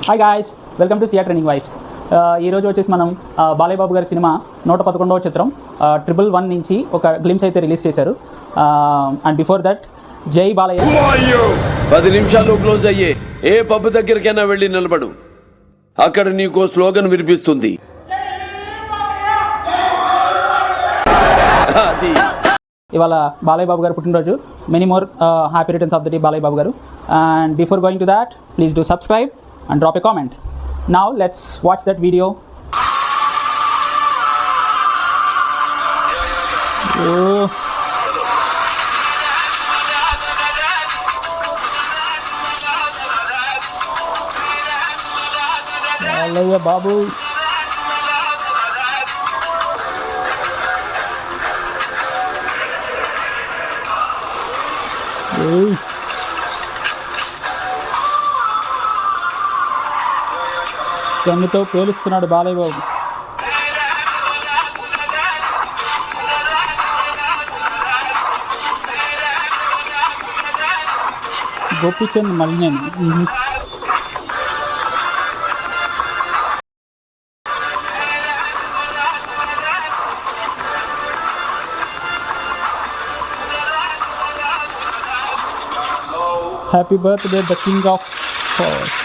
Hi guys, welcome to Siya training vibes. ఈరోజు వచ్చేసి మనం బాలయ్య బాబు గారి సినిమా 111వ చిత్రం 111 నుంచి ఒక గ్లిమ్స్ అయితే రిలీజ్ చేశారు. అండ్ బిఫోర్ దట్ జై బాలయ్య. 10 నిమిషాలు క్లోజ్ అయ్యే ఏ పబ్ దగ్గరికైనా వెళ్ళి నిలబడు, అక్కడ నీకు స్లోగన్ వినిపిస్తుంది. ఇవాళ బాలయ్య బాబు గారు పుట్టినరోజు. Many more happy returns of the day Balayya Babu garu. And before going to that, please do subscribe and drop a comment. Now let's watch that video. Oh. Balayya Babu. Hey. కన్నుతో పేలుస్తున్నాడు Balayya Babu. Gopichand Malineni. Happy birthday the king of force.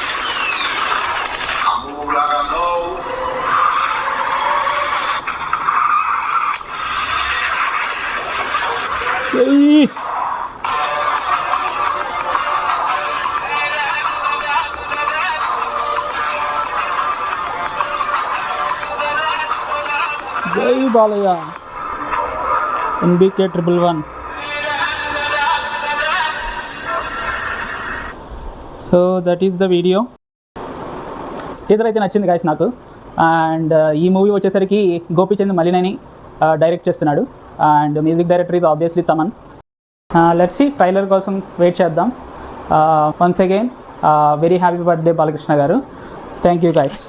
Jai Balayya. NBK 111. So that is the video. Teaser అయితే నచ్చింది guys నాకు. And ఈ movie వచ్చేసరికి Gopichand Malineni direct చేస్తున్నాడు. And music director is obviously Thaman. Let's see, trailer కోసం wait చేద్దాం. Once again very happy birthday Balakrishna garu. Thank you guys.